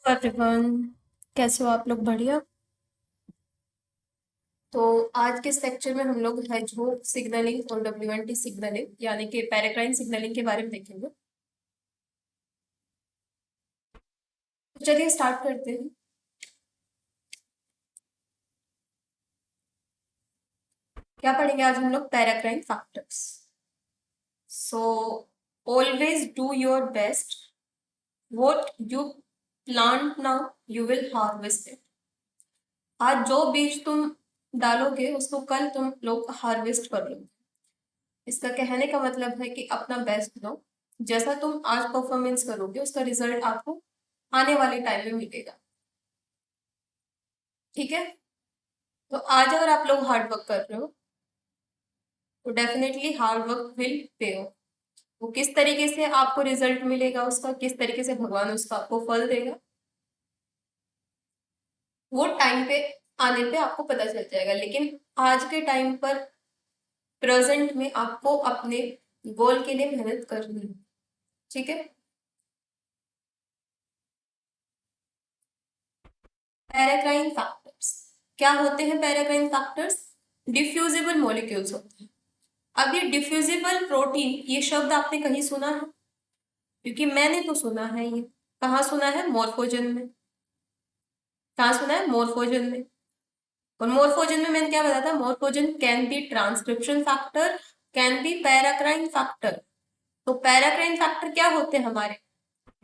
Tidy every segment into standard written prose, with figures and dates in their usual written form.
Everyone, कैसे हो आप लोग? बढ़िया। तो आज के इस लेक्चर में हम लोग हेजहोग सिग्नलिंग और डब्ल्यूएनटी सिग्नलिंग यानी कि पैराक्राइन सिग्नलिंग के बारे में देखेंगे। तो चलिए स्टार्ट करते हैं। क्या पढ़ेंगे आज हम लोग? Paracrine factors. So always do your best. What you plant now you will harvest it. आज जो बीज तुम डालोगे उसको कल तुम लोग हार्वेस्ट कर लोगे। इसका कहने का मतलब है कि अपना बेस्ट दो। जैसा तुम आज परफॉर्मेंस करोगे उसका रिजल्ट आपको आने वाले टाइम में मिलेगा। ठीक है। तो आज अगर आप लोग हार्ड वर्क कर रहे हो तो definitely hard work will pay of. वो किस तरीके से आपको रिजल्ट मिलेगा, उसका किस तरीके से भगवान उसका आपको फल देगा, वो टाइम पे आने पे आपको पता चल जाएगा। लेकिन आज के टाइम पर प्रेजेंट में आपको अपने गोल के लिए मेहनत करनी है। ठीक है। पैराक्राइन फैक्टर्स क्या होते हैं? पैराक्राइन फैक्टर्स डिफ्यूजिबल मॉलिक्यूल्स होते हैं। अब ये डिफ्यूजिबल प्रोटीन, ये शब्द आपने कहीं सुना है? क्योंकि मैंने तो सुना है। ये कहाँ सुना है? मॉर्फोजन में। कहाँ सुना है? मॉर्फोजन में। और मॉर्फोजन में मैंने क्या बताया था? Morphogen can be transcription factor, can be paracrine factor. तो पैराक्राइन फैक्टर क्या होते हैं? हमारे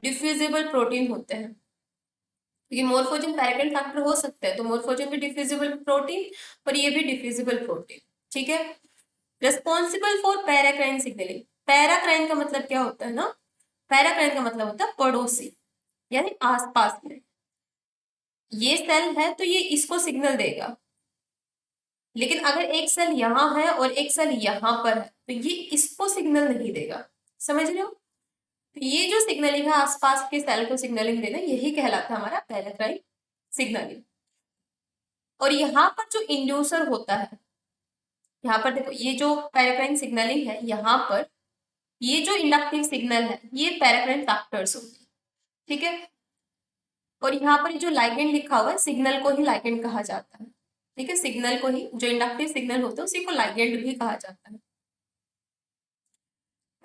डिफ्यूजिबल प्रोटीन होते हैं। क्योंकि मोर्फोजन पैराक्राइन फैक्टर हो सकता है, तो मोर्फोजन भी डिफ्यूजिबल प्रोटीन और ये भी डिफ्यूजिबल प्रोटीन। ठीक है। Responsible for paracrine signalling. Paracrine का मतलब क्या होता है ना? पैराक्राइन का मतलब होता है पड़ोसी, यानी आसपास में। ये सेल है तो ये इसको सिग्नल देगा। लेकिन अगर एक सेल यहाँ है और एक सेल यहाँ पर है तो ये इसको सिग्नल नहीं देगा। समझ रहे हो? तो ये जो सिग्नलिंग है आसपास के सेल को सिग्नलिंग देना, यही कहलाता है हमारा पैराक्राइन सिग्नलिंग। और यहाँ पर जो इंड्यूसर होता है, यहाँ पर देखो, ये जो पैराक्राइन सिग्नलिंग है यहाँ पर, ये जो इंडक्टिव सिग्नल है ये पैराक्राइन फैक्टर्स होते हैं। ठीक है। और यहाँ पर ये जो लाइगेंड लिखा हुआ है, सिग्नल को ही लाइगेंड कहा जाता है। ठीक है। सिग्नल को ही, जो इंडक्टिव सिग्नल होता है उसी को लाइगेंड भी कहा जाता है।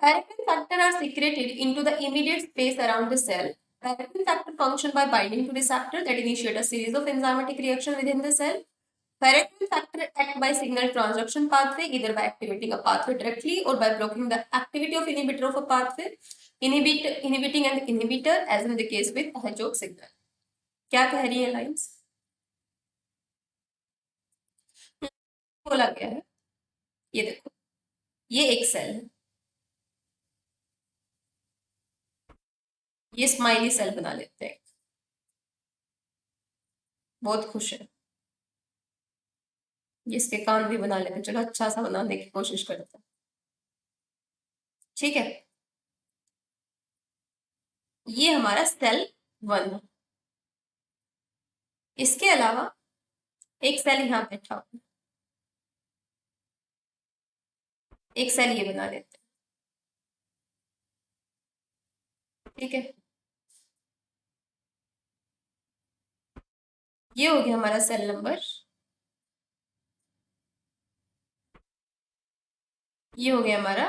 Paraffin factor are secreted into the immediate space around the cell. Paraffin factor function by binding to receptor that initiate a series of enzymatic reaction within the cell. Paraffin factor act by signal transduction pathway, either by activating a pathway directly or by blocking the activity of inhibitor of a pathway, inhibiting an inhibitor, as in the case with Hedgehog signal. क्या कह रही है lines? बोला गया है, ये देखो, ये एक सेल है, ये स्माइली सेल बना लेते हैं, बहुत खुश है। इसके कान भी बना लेते, चलो अच्छा सा बनाने की कोशिश करते हैं। ठीक है। ये हमारा सेल 1 है। इसके अलावा एक सेल यहाँ बैठा हुआ है, एक सेल ये बना लेते हैं। ठीक है। ये हो गया हमारा सेल नंबर, ये हो गया हमारा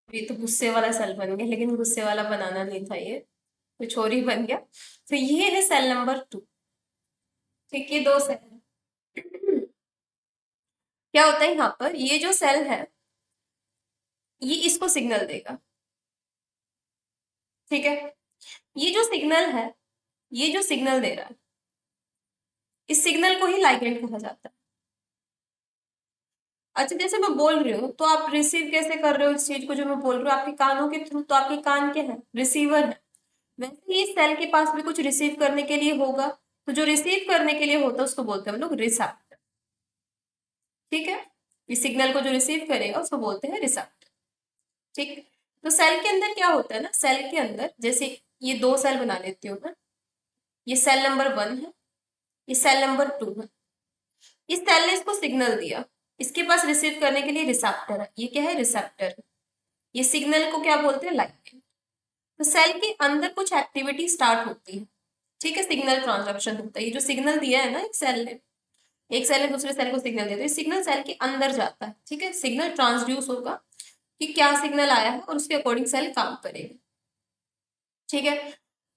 ये तो गुस्से वाला सेल बन गया, लेकिन गुस्से वाला बनाना नहीं था, ये कुछ और ही बन गया। तो ये है सेल नंबर 2। ठीक है, दो सेल है। क्या होता है यहाँ पर? ये जो सेल है ये इसको सिग्नल देगा। ठीक है। ये जो सिग्नल है, ये जो सिग्नल दे रहा है, इस सिग्नल को ही लाइगेंड कहा जाता है। अच्छा, जैसे मैं बोल रही हूँ तो आप रिसीव कैसे कर रहे हो इस चीज को? जो मैं बोल रही हूँ आपके कानों के थ्रू, तो आपके कान क्या है? रिसीवर है। वैसे ही सेल के पास भी कुछ रिसीव करने के लिए होगा, तो जो रिसीव करने के लिए होता है उसको बोलते हैं हम लोग रिसेप्टर। ठीक है। इस सिग्नल को जो रिसीव करेगा उसको बोलते हैं रिसेप्टर। ठीक। तो सेल के अंदर क्या होता है ना, सेल के अंदर जैसे ये दो सेल बना लेती हूँ मैं, ये सेल नंबर 1 है, ये सेल नंबर 2 है। इस सेल ने इसको सिग्नल दिया, इसके पास रिसीव करने के लिए रिसेप्टर है। ये क्या है? रिसेप्टर। ये सिग्नल को क्या बोलते हैं? लाइट। तो सेल के अंदर कुछ एक्टिविटी स्टार्ट होती है, ठीक है, सिग्नल ट्रांसडक्शन होता है। ये जो सिग्नल दिया है ना एक सेल ने दूसरे सेल को सिग्नल दिया, तो ये सिग्नल सेल के अंदर जाता है, ठीक है, सिग्नल ट्रांसड्यूस होगा कि क्या सिग्नल आया है और उसके अकॉर्डिंग सेल काम करेगा, ठीक है।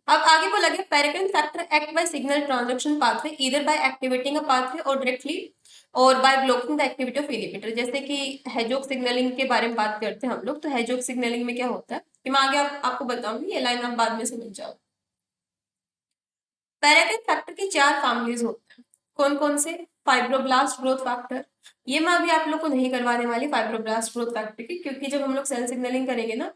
अब आगे बोला गया paracrine factor act buy signal transduction pathway either by activating a pathway और डायरेक्टली और by blocking the activity of inhibitor. जैसे कि हेजोग सिग्नलिंग के बारे में बात करते हैं हम लोग, तो हेजोग सिग्नलिंग में क्या होता है कि मैं आगे आपको बताऊंगी, ये लाइन आप बाद में समझ जाओ। पैराक्राइन फैक्टर की 4 फैमिलीज होते हैं। कौन कौन से? फाइब्रोब्लास्ट ग्रोथ फैक्टर, ये मैं अभी आप लोग को नहीं करवाने वाली फाइब्रोब्लास्ट ग्रोथ फैक्टर की, क्योंकि जब हम लोग सेल सिग्नलिंग करेंगे ना,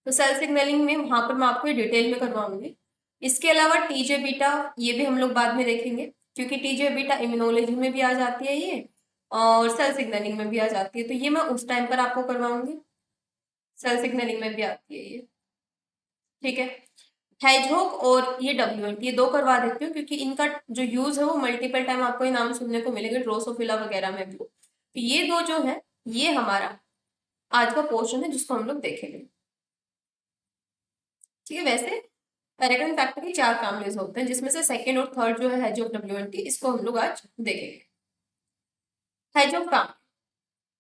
तो सेल सिग्नलिंग में वहां पर मैं आपको ये डिटेल में करवाऊंगी। इसके अलावा टीजे बीटा, ये भी हम लोग बाद में देखेंगे, क्योंकि टीजे बीटा इम्यूनोलॉजी में भी आ जाती है ये, और सेल सिग्नलिंग में भी आ जाती है, तो ये मैं उस टाइम पर आपको करवाऊंगी। सेल सिग्नलिंग में भी आती है ये, ठीक है। हेजहॉग और ये डब्ल्यूएंट, ये दो करवा देती हूँ, क्योंकि इनका जो यूज है वो मल्टीपल टाइम आपको ये नाम सुनने को मिलेंगे ड्रोसोफिला वगैरह में भी। तो ये दो जो है ये हमारा आज का पोर्शन है जिसको हम लोग देखेंगे, ठीक है। वैसे पैराग्राइन फैक्टर की 4 फैमिलीज होते हैं, जिसमें से सेकंड और थर्ड जो है हेजहॉग डब्ल्यूएंटी, इसको हम लोग आज देखेंगे। हेजहॉग फैमिली,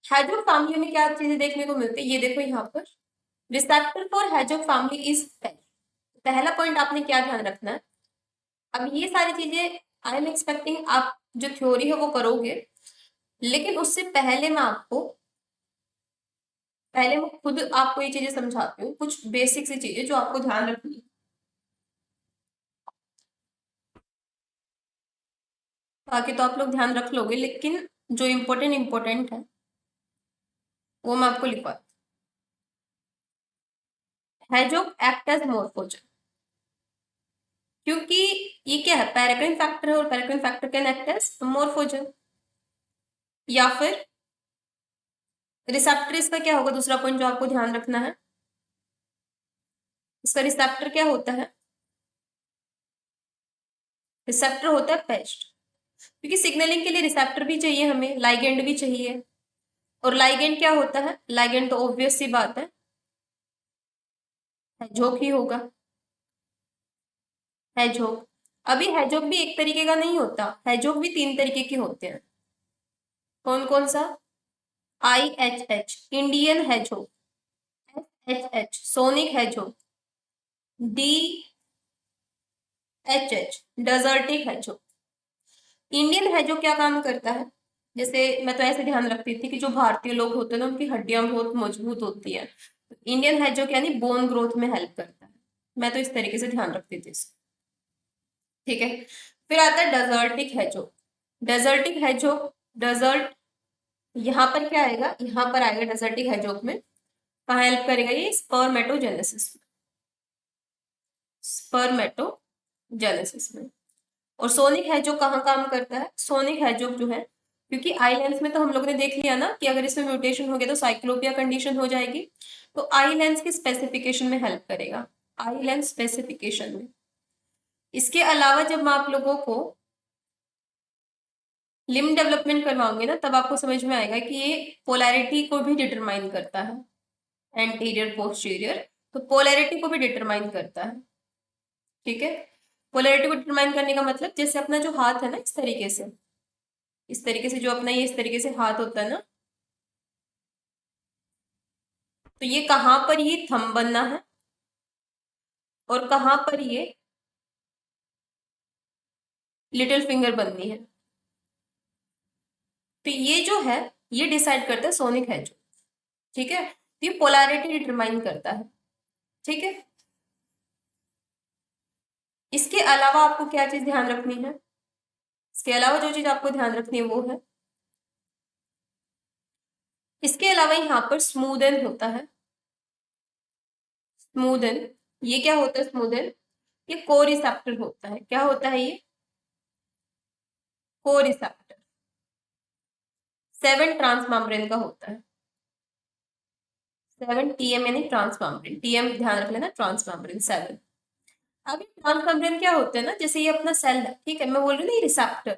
हेजहॉग फैमिली में क्या चीजें देखने को मिलती है, ये देखो यहाँ पर receptor for hedgehog family is. पहला पॉइंट आपने क्या ध्यान रखना है, अब ये सारी चीजें आई एम एक्सपेक्टिंग आप जो थ्योरी है वो करोगे, लेकिन उससे पहले मैं खुद आपको ये चीजें समझाती हूँ, कुछ बेसिक सी चीजें जो आपको ध्यान रखनी है। बाकी तो आप लोग ध्यान रख लोगे, लेकिन जो इम्पोर्टेंट है वो मैं आपको लिखवा। हेजोग एक्ट एज मोर्फोजन, क्योंकि ये क्या है, पैराक्राइन फैक्टर है और paracrine factor can act as morphogen. या फिर रिसेप्टर, इसका क्या होगा दूसरा पॉइंट जो आपको ध्यान रखना है, इसका रिसेप्टर क्या होता है? रिसेप्टर होता है पेस्ट, क्योंकि सिग्नलिंग के लिए रिसेप्टर भी चाहिए, हमें लाइगेंड भी चाहिए। और लाइगेंड क्या होता है? लाइगेंड तो ऑब्वियस सी बात है हेजोग ही होगा, हेजोग। अभी हेजोग भी एक तरीके का नहीं होता, हेजोग भी 3 तरीके के होते हैं। कौन कौन सा? IHH Indian hedgehog, SHH sonic hedgehog, DHH desertic hedgehog. Indian hedgehog क्या काम करता है? जैसे मैं तो ऐसे ध्यान रखती थी कि जो भारतीय लोग होते हैं ना उनकी हड्डियां बहुत मजबूत होती है, इंडियन हेजोग यानी बोन ग्रोथ में हेल्प करता है। मैं तो इस तरीके से ध्यान रखती थी इसको, ठीक है। फिर आता है desert hedgehog. Desert hedgehog, desert, यहाँ पर क्या आएगा, यहाँ पर आएगा डेजर्टिक हेजोग में, कहाँ हेल्प करेगा ये? स्पर्मेटोजेनेसिस में, स्पर्मेटोजेनेसिस में। और सोनिक हेजोग कहाँ काम करता है? सोनिक हेजोग जो है, क्योंकि आई लेंस में तो हम लोग ने देख लिया ना कि अगर इसमें म्यूटेशन हो गया तो साइक्लोपिया कंडीशन हो जाएगी, तो आई लेंस की स्पेसिफिकेशन में हेल्प करेगा, आई लेंस स्पेसिफिकेशन में। इसके अलावा जब मैं आप लोगों को लिम्ब डेवलपमेंट करवाऊंगी ना, तब आपको समझ में आएगा कि ये पोलैरिटी को भी डिटरमाइन करता है, एंटीरियर पोस्टीरियर, तो पोलैरिटी को भी डिटरमाइन करता है, ठीक है। पोलैरिटी को डिटरमाइन करने का मतलब, जैसे अपना जो हाथ है ना, इस तरीके से जो अपना ये इस तरीके से हाथ होता है ना, तो ये कहाँ पर ये थंब बनना है और कहाँ पर ये लिटिल फिंगर बननी है, तो ये जो है ये डिसाइड करता है सोनिक हेजोग, ठीक है। तो ये पोलैरिटी डिटरमाइन करता है, ठीक है। इसके अलावा आपको क्या चीज ध्यान रखनी है? इसके अलावा जो चीज आपको ध्यान रखनी है वो है, इसके अलावा यहाँ पर स्मूदन होता है। स्मूदन, ये क्या होता है स्मूदन? ये कोरिसेप्टर होता है। क्या होता है ये? कोरिसेप्टर। 7 ट्रांसमेम्ब्रेन का होता है, 7 TM यानी ट्रांसमेम्ब्रेन, TM ध्यान रख लेना, ट्रांसमेम्ब्रेन 7। अब ये ट्रांसमेम्ब्रेन क्या होते हैं ना, जैसे ये अपना सेल है, ठीक है, मैं बोल रही हूँ ना ये रिसेप्टर,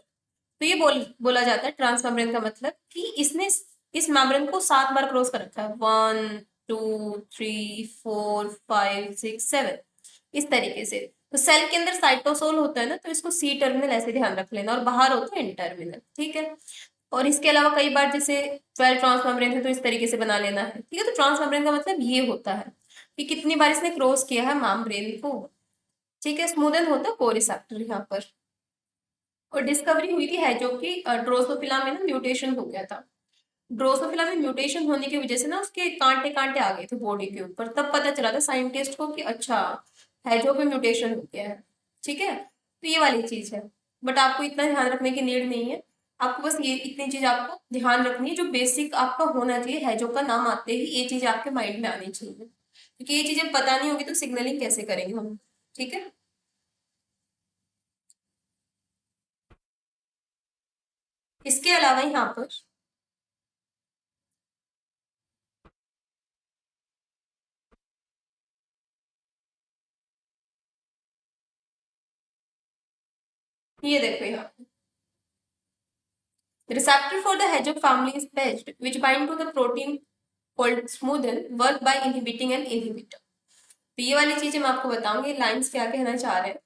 तो ये बोला जाता है ट्रांसमेम्ब्रेन का मतलब कि इसने इस मेम्ब्रेन को 7 बार क्रॉस कर रखा है, 1 2 3 4 5 6 7, इस तरीके से। तो सेल के अंदर साइटोसोल होता है ना, तो इसको सी टर्मिनल ऐसे ध्यान रख लेना, और बाहर होता है एन टर्मिनल, ठीक है। और इसके अलावा कई बार जैसे 12 ट्रांसमेम्ब्रेन है तो इस तरीके से बना लेना है, ठीक है। तो ट्रांसमेम्ब्रेन का मतलब ये होता है कि कितनी बार इसने क्रॉस किया है मेम्ब्रेन को, ठीक है। स्मूदन होता है कोरिसेप्टर यहाँ पर। और डिस्कवरी हुई थी है जो कि ड्रोसोफिला में ना म्यूटेशन हो गया था। ड्रोसोफिला में म्यूटेशन होने की वजह से ना उसके कांटे कांटे आ गए थे बॉडी के ऊपर, तब पता चला था साइंटिस्ट को कि अच्छा हैजो पे म्यूटेशन हो गया है, ठीक है। तो ये वाली चीज है, बट आपको इतना ध्यान रखने की नीड नहीं है। आपको बस ये इतनी चीज आपको ध्यान रखनी है, जो बेसिक आपका होना चाहिए, हैजो का नाम आते ही ये चीज आपके माइंड में आनी चाहिए, क्योंकि ये चीजें पता नहीं होगी तो सिग्नलिंग कैसे करेंगे हम, ठीक है। इसके अलावा यहाँ पर ये देखो यहाँ, the receptor for the hedgehog family is patched, which bind to the protein called smoothen, work by inhibiting an inhibitor. तो ये वाली चीजें मैं आपको बताऊंगी, लाइंस क्या कहना चाह रहे हैं,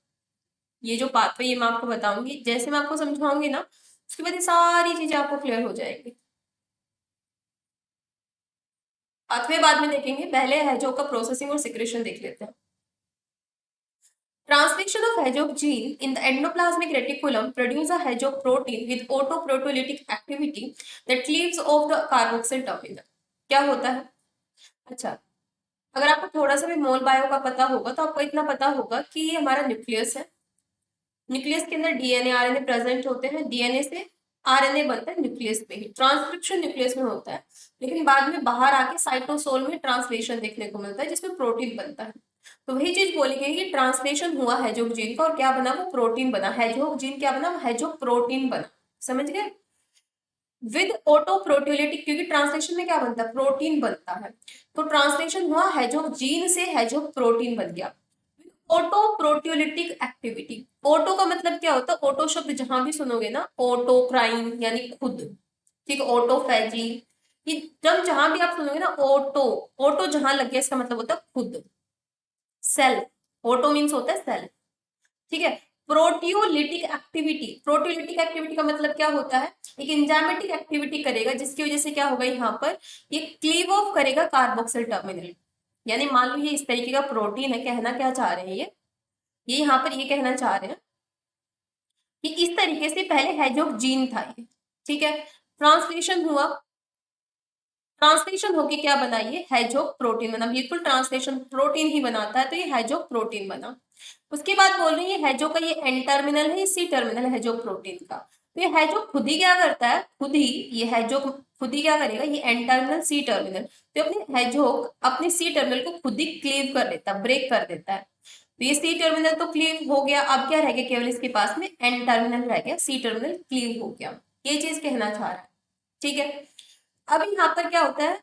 ये जो पाथवे ये मैं आपको बताऊंगी, जैसे मैं आपको समझाऊंगी ना उसके बाद ये सारी चीजें आपको क्लियर हो जाएंगी। पाथवे बाद में देखेंगे, पहले हैजोग का प्रोसेसिंग और सिक्रेशन देख लेते हैं। Transcription of Hedgehog gene in the endoplasmic reticulum produce a Hedgehog protein with autoproteolytic activity that cleaves off the carboxyl terminal. क्या होता है? अच्छा, अगर आपको थोड़ा सा भी मोल बायो का पता होगा तो आपको इतना पता होगा कि ये हमारा न्यूक्लियस है। न्यूक्लियस के अंदर डीएनए आरएनए प्रेजेंट होते हैं, डीएनए से आरएनए बनता है न्यूक्लियस में ही, ट्रांसक्रिप्शन न्यूक्लियस में होता है, लेकिन बाद में बाहर आके साइटोसोल में ट्रांसलेशन देखने को मिलता है जिसमें प्रोटीन बनता है। तो वही चीज बोली गई कि ट्रांसलेशन हुआ हैजोग जीन का और क्या बना, वो प्रोटीन बना। हैजोग जीन क्या बना, हैजोग प्रोटीन बना, समझ गए। विद ऑटो प्रोटियोलिटिक, क्योंकि ट्रांसलेशन में क्या बनता है, प्रोटीन बनता है, तो ट्रांसलेशन हुआ हैजोग जीन से हैजोग प्रोटीन बन गया। ऑटो प्रोटियोलिटिक एक्टिविटी, ऑटो का मतलब क्या होता है, ऑटो शब्द जहां भी सुनोगे ना, ऑटो क्राइन यानी खुद, ठीक है, ऑटोफैजी, ये जब जहां भी आप सुनोगे ना ऑटो, ऑटो जहां लग गया इसका मतलब होता है खुद, सेल्फ, ऑटो मीन्स होता है सेल्फ, ठीक है। प्रोटियोलिटिक एक्टिविटी, प्रोटियोलिटिक एक्टिविटी का मतलब क्या होता है, एक एंजाइमेटिक एक्टिविटी करेगा जिसकी वजह से क्या होगा यहाँ पर, ये क्लीव ऑफ करेगा कार्बोक्सिल टर्मिनल, यानी मान लो ये इस तरीके का प्रोटीन है, कहना क्या चाह रहे हैं ये यहाँ पर ये कहना चाह रहे हैं कि इस तरीके से पहले हैजोग जीन था ये, ठीक है। ट्रांसलेशन हुआ, ट्रांसलेशन होके क्या बना, ये हैजोग प्रोटीन बना, बिल्कुल ट्रांसलेशन प्रोटीन ही बनाता है, तो ये हैजोग प्रोटीन बना। उसके बाद बोल रही है हैजो का ये एन टर्मिनल है, सी टर्मिनल है हैजोग प्रोटीन का। तो ये हैजो खुद ही क्या करता है, खुद ही ये हैजो खुद ही क्या करेगा, ये एन टर्मिनल सी टर्मिनल, तो अपने हैजोग अपने सी टर्मिनल को खुद ही क्लीव कर देता है, ब्रेक कर देता है। तो ये सी टर्मिनल तो क्लीव हो गया, अब क्या रह गया, केवल इसके पास में एन टर्मिनल रह गया, सी टर्मिनल क्लीव हो गया, ये चीज कहना चाह रहा है, ठीक है। अब यहाँ पर क्या होता है,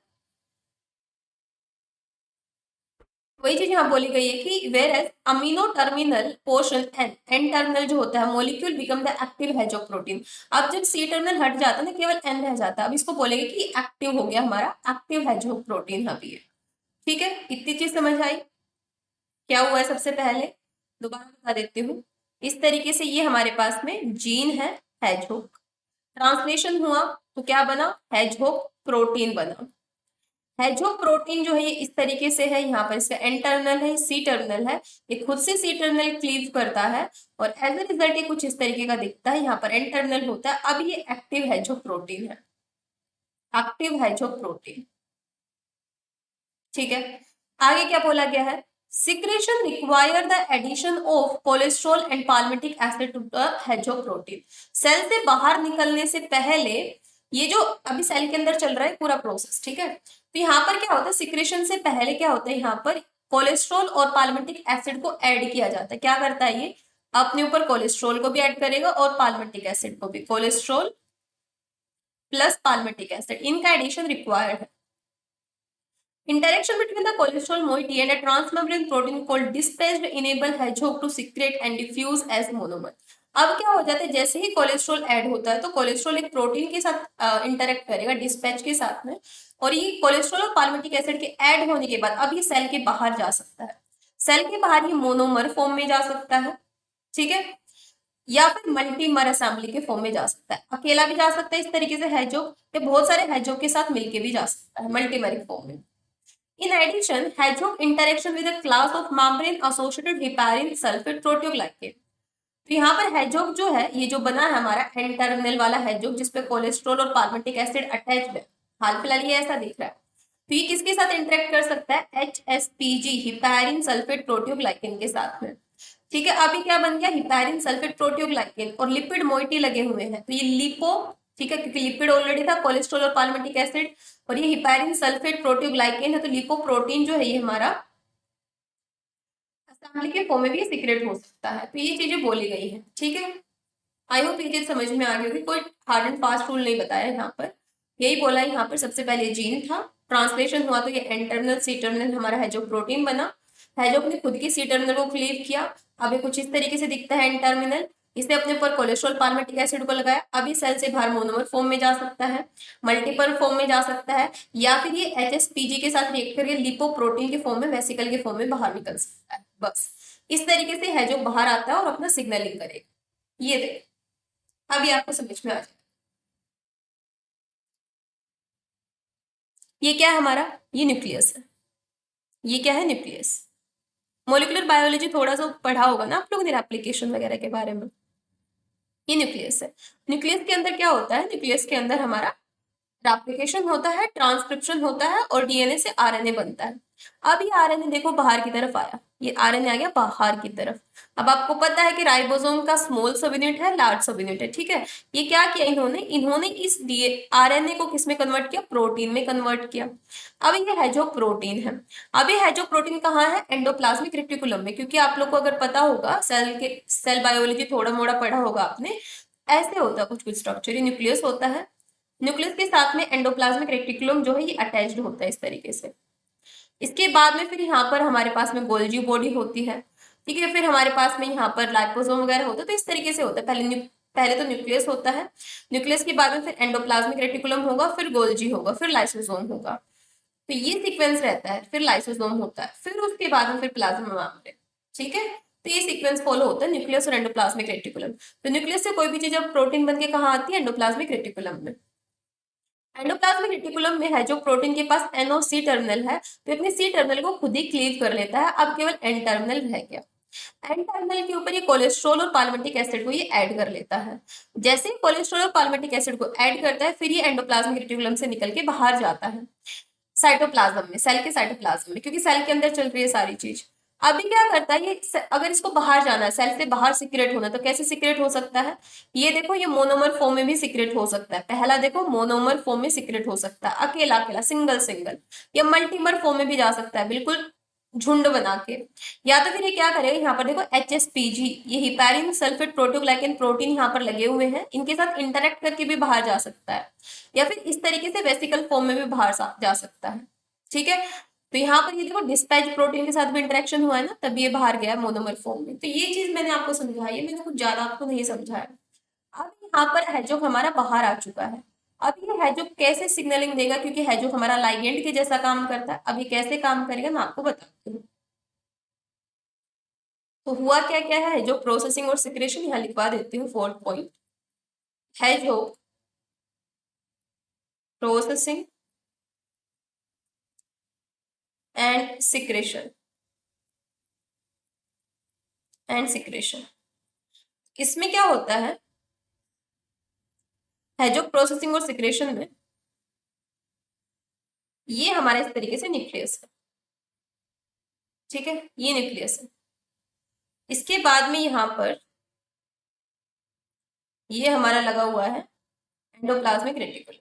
वही चीज यहाँ बोली गई है कि whereas amino terminal portion N, N terminal जो होता है molecule become the active हैजोग protein. अब जब सी टर्मिनल हट जाता है ना, केवल एन रह जाता है, अब इसको बोलेंगे कि एक्टिव हो गया हमारा, एक्टिव हैजोग प्रोटीन अभी है, ठीक है। इतनी चीज समझ आई, क्या हुआ है सबसे पहले दोबारा बता देती हूँ। इस तरीके से ये हमारे पास में जीन है हैजोग, ट्रांसलेशन हुआ तो क्या बना, हैजोग प्रोटीन बना। हैजोग प्रोटीन जो है ये इस तरीके से है, यहाँ पर इसका एन टर्मिनल है, सी टर्मिनल है, ये खुद से सी टर्मिनल क्लीव करता है और एज ए रिजल्ट ये कुछ इस तरीके का दिखता है, यहाँ पर एन टर्मिनल होता है। अब ये एक्टिव हैजोग प्रोटीन है, एक्टिव हैजोग प्रोटीन, ठीक है। आगे क्या बोला गया है, secretion require the addition of cholesterol and palmitic acid to the hedgehog protein. Cell से बाहर निकलने से पहले, ये जो अभी सेल के अंदर चल रहा है पूरा प्रोसेस, ठीक है, तो यहाँ पर क्या होता है, सिक्रेशन से पहले क्या होता है, यहाँ पर कोलेस्ट्रॉल और पाल्मिटिक एसिड को ऐड किया जाता है। क्या करता है ये, अपने ऊपर कोलेस्ट्रॉल को भी ऐड करेगा और पाल्मिटिक एसिड को भी, कोलेस्ट्रॉल प्लस पाल्मिटिक एसिड, इनका एडिशन रिक्वायर्ड है। Interaction between the cholesterol moiety and a transmembrane protein called dispatched enable hedgehog to secrete and diffuse as monomer. अब क्या हो जाता है, जैसे ही कोलेस्ट्रॉल ऐड होता है तो कोलेस्ट्रॉल एक प्रोटीन के साथ इंटरेक्ट करेगा डिस्पैच के साथ में, और ये कोलेस्ट्रॉल और पाल्मिटिक एसिड के ऐड होने के बाद अब ये सेल के बाहर जा सकता है। सेल के बाहर ये मोनोमर फॉर्म में जा सकता है, ठीक है, या फिर मल्टीमर असेंबली के फॉर्म में जा सकता है। अकेला भी जा सकता है इस तरीके से हैजोग, या बहुत सारे हैजोग के साथ मिलके भी जा सकता है मल्टीमेरिक फॉर्म में। In addition, hedgehog interaction with a class of membrane-associated heparin sulfate proteoglycan। तो यहाँ पर hedgehog जो है, ये जो बना है हमारा N-टर्मिनल वाला hedgehog जिसपे कोलेस्ट्रॉल और पाल्मिटिक एसिड अटैच्ड है, हाल फिलहाल ये ऐसा दिख रहा है। तो ये किसके साथ इंटरेक्ट कर सकता है? HSPG हिपैरिन सल्फेट प्रोटियोग्लाइकेन के साथ में, ठीक है। अभी क्या बन गया? हिपैरिन सल्फेट प्रोटियोग्लाइकेन, और लिपिड मोइटी लगे हुए हैं, तो ये लिपो, ठीक है, क्योंकि लिपिड ऑलरेडी था, कोलेस्ट्रॉल और पाल्मिटिक एसिड, और ये हिपैरिन सल्फेट प्रोटियोग्लाइकेन है, तो लिपोप्रोटीन जो है ये हमारा असेंबली के फॉर्म में भी सीक्रेट हो सकता है। तो ये चीजें बोली गई है, ठीक है। आई होप ये चीज समझ में आ गई होगी, कोई हार्ड एंड फास्ट रूल नहीं बताया यहाँ पर, यही बोला है यहाँ पर सबसे पहले जीन था, ट्रांसलेशन हुआ तो ये एन टर्मिनल सी टर्मिनल हमारा है जो प्रोटीन बना, हैजोग ने खुद की सी टर्मिनल को क्लीव किया, अब ये कुछ इस तरीके से दिखता है एन टर्मिनल, इसने अपने ऊपर कोलेस्ट्रॉल पाल्मिटिक एसिड को लगाया, अभी सेल से बाहर मोनोमर फॉर्म में जा सकता है, मल्टीपल फॉर्म में जा सकता है, या फिर ये एचएसपीजी के साथ रिएक्ट करके लिपोप्रोटीन के फॉर्म में, वेसिकल के फॉर्म में बाहर निकल सकता है। बस इस तरीके से हैजोग बाहर आता है और अपना सिग्नलिंग करेगा। ये देखिए अभी आपको समझ में आ जाए। ये क्या है हमारा? ये न्यूक्लियस है। ये क्या है? न्यूक्लियस। मोलिकुलर बायोलॉजी थोड़ा सा पढ़ा होगा ना आप लोगों ने एप्लीकेशन वगैरह के बारे में। ये न्यूक्लियस है। न्यूक्लियस के अंदर क्या होता है? न्यूक्लियस के अंदर हमारा रेप्लिकेशन होता है, ट्रांसक्रिप्शन होता है, और डीएनए से आरएनए बनता है। अब ये आरएनए देखो बाहर की तरफ आया, ये आरएनए आ गया बाहर की तरफ। अब आपको पता है कि राइबोसोम का स्मॉल सब यूनिट है, लार्ज सब यूनिट है, ठीक है। ये क्या किया इन्होंने? इन्होंने इस आरएनए को किस में कन्वर्ट किया? प्रोटीन में कन्वर्ट किया। अब ये है जो प्रोटीन है, अब ये है जो प्रोटीन कहाँ है? एंडोप्लाज्मिक रेटिकुलम में, क्योंकि आप लोग को अगर पता होगा सेल बायोलॉजी थोड़ा मोड़ा पढ़ा होगा आपने, ऐसे होता है कुछ कुछ स्ट्रक्चर, ये न्यूक्लियस होता है, न्यूक्लियस के साथ में एंडोप्लाज्मिक रेटिकुलम जो है ये अटैच्ड होता है इस तरीके से। इसके बाद में फिर यहाँ पर हमारे पास में गोल्जी बॉडी होती है, ठीक है, फिर हमारे पास में यहाँ पर लाइपोसोम वगैरह होता है, तो इस तरीके से होता है। पहले तो न्यूक्लियस होता है, न्यूक्लियस के बाद में फिर एंडोप्लाज्मिक रेटिकुलम होगा, फिर गोल्जी होगा, फिर लाइसोसोम होगा, तो ये सीक्वेंस रहता है, फिर लाइसोसोम होता है, फिर उसके बाद में फिर प्लाज्मा मेम्ब्रेन, ठीक है। तो ये सीक्वेंस फॉलो होता है न्यूक्लियस और एंडोप्लाज्मिक रेटिकुलम। तो न्यूक्लियस से कोई भी चीज जब प्रोटीन बन के कहाँ आती है? एंडोप्लाज्मिक रेटिकुलम में। एंडोप्लाज्मिक रेटिकुलम में है जो प्रोटीन के पास एनओसी टर्मिनल है, तो अपने सी टर्मिनल को खुद ही क्लीव कर लेता है, अब केवल एन टर्मिनल रह गया। एन टर्मिनल के ऊपर ये कोलेस्ट्रॉल और पाल्मिटिक एसिड को ये ऐड कर लेता है। जैसे ही कोलेस्ट्रॉल और पाल्मिटिक एसिड को ऐड करता है, फिर ये एंडोप्लाज्मिक रेटिकुलम से निकल के बाहर जाता है साइटोप्लाज्म में, सेल के साइटोप्लाज्म में, क्योंकि सेल के अंदर चल रही है सारी चीज। अभी क्या करता है ये, अगर इसको बाहर जाना है, सेल से बाहर सिक्रेट होना है, तो कैसे सिक्रेट हो सकता है? ये देखो, ये मोनोमर फॉर्म में भी सिक्रेट हो सकता है। पहला देखो, मोनोमर फॉर्म में सिक्रेट हो सकता है अकेला अकेला, सिंगल सिंगल, या मल्टीमर फॉर्म में भी जा सकता है, बिल्कुल झुंड बना के। या तो फिर ये क्या करेगा, यहाँ पर देखो एचएसपीजी, ये हिपैरिन सल्फेट प्रोटोग्लाइकेन प्रोटीन यहाँ पर लगे हुए हैं, इनके साथ इंटरेक्ट करके भी बाहर जा सकता है, या फिर इस तरीके से वेसिकल फॉर्म में भी बाहर जा सकता है, ठीक है। तो यहाँ पर ये देखो डिस्पैच प्रोटीन के साथ भी इंटरेक्शन हुआ है ना, तभी ये बाहर गया मोनोमर फॉर्म में। तो ये चीज मैंने आपको समझाई है, मैंने कुछ ज्यादा आपको नहीं समझाया। अब यहाँ पर हैजोक हमारा बाहर आ चुका है। अब ये हैजोक कैसे सिग्नलिंग देगा, क्योंकि हैजोक हमारा लाइगेंड के जैसा काम करता है। अब ये कैसे काम करेगा मैं आपको बताती हूँ। तो हुआ क्या क्या है जो प्रोसेसिंग और सिक्रेशन, यहाँ लिखवा देती हूँ 4th पॉइंट है जो प्रोसेसिंग एंड सिक्रेशन इसमें क्या होता है जो प्रोसेसिंग और सिक्रेशन में, ये हमारे इस तरीके से न्यूक्लियस है, ठीक है, ये न्यूक्लियस है। इसके बाद में यहाँ पर ये हमारा लगा हुआ है एंडोप्लाज्मिक रेटिकुलम।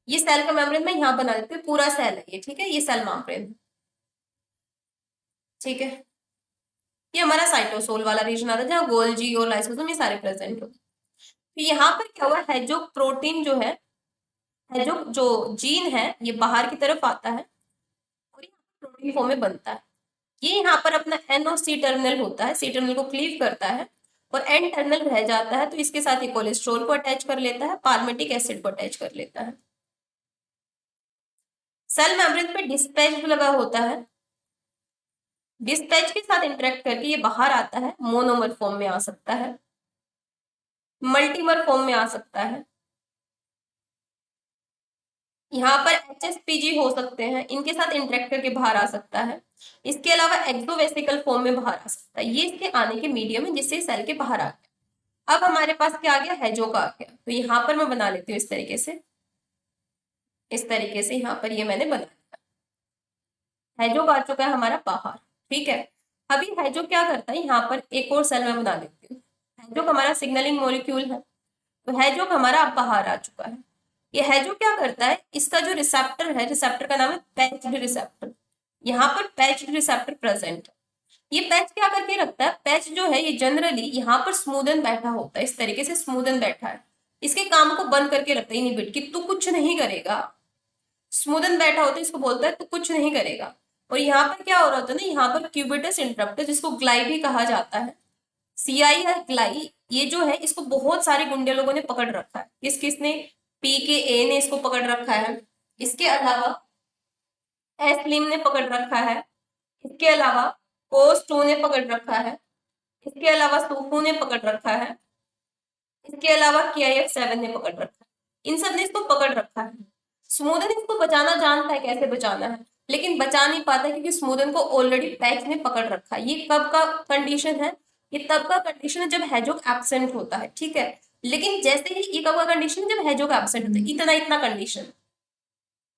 ये सेल का मेम्ब्रेन में यहाँ बना देते हैं, पूरा सेल है ये, ठीक है, ये सेल मेम्ब्रेन है, ठीक है। ये हमारा साइटोसोल वाला रीजन आता है जहाँ गोल्जी और लाइसोसोम ये सारे प्रेजेंट होते हैं। तो यहाँ पर क्या हुआ है, जो प्रोटीन जो है जो जीन है ये बाहर की तरफ आता है, और ये प्रोटीन फॉर्म में बनता है। ये यहाँ पर अपना एनओसी टर्मिनल होता है, सी टर्मिनल को क्लीव करता है, और एन टर्मिनल रह जाता है तो इसके साथ ये कोलेस्ट्रॉल को अटैच कर लेता है, पाल्मिटिक एसिड को अटैच कर लेता है। सेल मेम्ब्रेन पे डिस्पैच लगा होता है, डिस्पैच के साथ इंटरेक्ट करके ये बाहर आता है, मोनोमर फॉर्म में आ सकता है, मल्टीमर फॉर्म में आ सकता है, यहाँ पर HSPG हो सकते हैं, इनके साथ इंटरेक्ट करके बाहर आ सकता है। इसके अलावा एक्सोवेसिकल फॉर्म में बाहर आ सकता है। ये इसके आने के मीडियम है जिससे सेल के बाहर आ गया। अब हमारे पास क्या आ गया, हैजोक आ गया। तो यहाँ पर मैं बना लेती हूँ इस तरीके से, इस तरीके से यहाँ पर ये मैंने बना लिया। हैजोक आ चुका है हमारा बाहर, ठीक है। अभी हैजोक क्या करता है, यहाँ पर एक और सेल में बना लेती हूँ। हैजोक हमारा सिग्नलिंग मॉलिक्यूल है, तो हैजोक हमारा अब बाहर आ चुका है। ये हैजोक क्या करता है, इसका जो रिसेप्टर है, रिसेप्टर का नाम है पैच्ड रिसेप्टर। यहाँ पर पैच्ड रिसेप्टर प्रेजेंट है। ये पैच क्या करके रखता है, पैच जो है ये जनरली यहाँ पर स्मूदन बैठा होता है, इस तरीके से स्मूदन बैठा है। इसके काम को बंद करके रखता है, इनिबिट कि तू कुछ नहीं करेगा। स्मूदन बैठा होता है, इसको बोलता है तू कुछ नहीं करेगा। और यहाँ पर क्या हो रहा होता है ना, यहाँ पर क्यूबिटस इंटरप्टर, जिसको ग्लाई भी कहा जाता है, सीआई या ग्लाई, ये जो है इसको बहुत सारे गुंडे लोगों ने पकड़ रखा है। किस किसने, PKA ने इसको पकड़ रखा है, इसके अलावा एस्लिम ने पकड़ रखा है, इसके अलावा कोस 2 ने पकड़ रखा है, इसके अलावा सूफू ने पकड़ रखा है, इसके अलावा KIF7 ने पकड़ रखा है। इन सब ने इसको पकड़ रखा है। स्मूदन इसको बचाना जानता है कैसे बचाना है, लेकिन बचा नहीं पाता क्योंकि स्मूदन को ऑलरेडी पैच ने पकड़ रखा है। ये कब का कंडीशन है, ये तब का कंडीशन है जब हैजोक एब्सेंट होता है, ठीक है। लेकिन जैसे ही ये कब का कंडीशन है, जब हैजोक एब्सेंट होता है, इतना इतना कंडीशन।